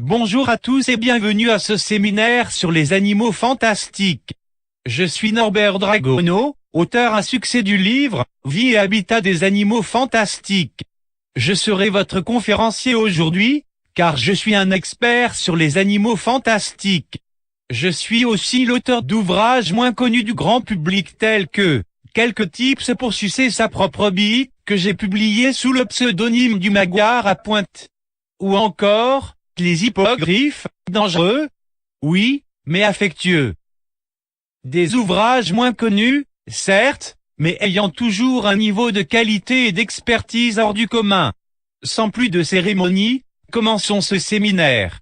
Bonjour à tous et bienvenue à ce séminaire sur les animaux fantastiques. Je suis Norbert Dragono, auteur à succès du livre « Vie et habitat des animaux fantastiques ». Je serai votre conférencier aujourd'hui, car je suis un expert sur les animaux fantastiques. Je suis aussi l'auteur d'ouvrages moins connus du grand public tels que « Quelques tips pour sucer sa propre bite » que j'ai publié sous le pseudonyme du Magouar à Pointe. Ou encore « Les hippogriffes, dangereux ?» Oui, mais affectueux. Des ouvrages moins connus, certes, mais ayant toujours un niveau de qualité et d'expertise hors du commun. Sans plus de cérémonie, commençons ce séminaire.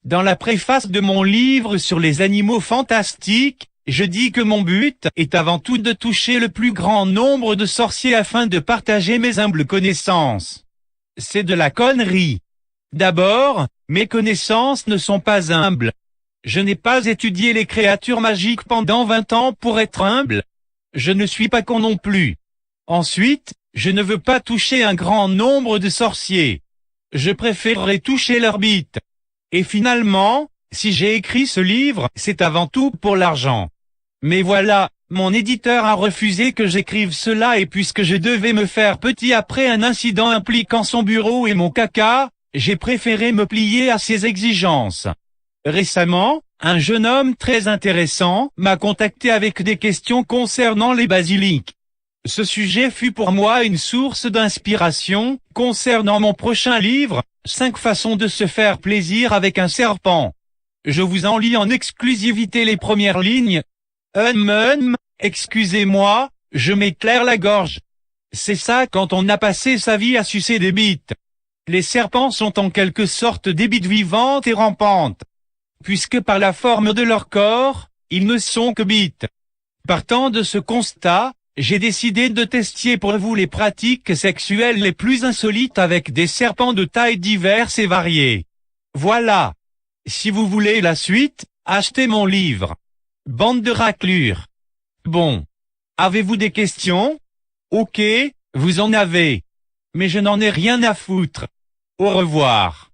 Dans la préface de mon livre sur les animaux fantastiques, je dis que mon but est avant tout de toucher le plus grand nombre de sorciers afin de partager mes humbles connaissances. C'est de la connerie. D'abord, mes connaissances ne sont pas humbles. Je n'ai pas étudié les créatures magiques pendant 20 ans pour être humble. Je ne suis pas con non plus. Ensuite, je ne veux pas toucher un grand nombre de sorciers. Je préférerais toucher leur bite. Et finalement, si j'ai écrit ce livre, c'est avant tout pour l'argent. Mais voilà, mon éditeur a refusé que j'écrive cela et puisque je devais me faire petit après un incident impliquant son bureau et mon caca, j'ai préféré me plier à ses exigences. Récemment, un jeune homme très intéressant m'a contacté avec des questions concernant les basiliques. Ce sujet fut pour moi une source d'inspiration concernant mon prochain livre, 5 façons de se faire plaisir avec un serpent. Je vous en lis en exclusivité les premières lignes. Excusez-moi, je m'éclaire la gorge. C'est ça quand on a passé sa vie à sucer des bites. Les serpents sont en quelque sorte des bites vivantes et rampantes. Puisque par la forme de leur corps, ils ne sont que bites. Partant de ce constat, j'ai décidé de tester pour vous les pratiques sexuelles les plus insolites avec des serpents de tailles diverses et variées. Voilà. Si vous voulez la suite, achetez mon livre. Bande de raclures. Bon. Avez-vous des questions? Ok, vous en avez. Mais je n'en ai rien à foutre. Au revoir.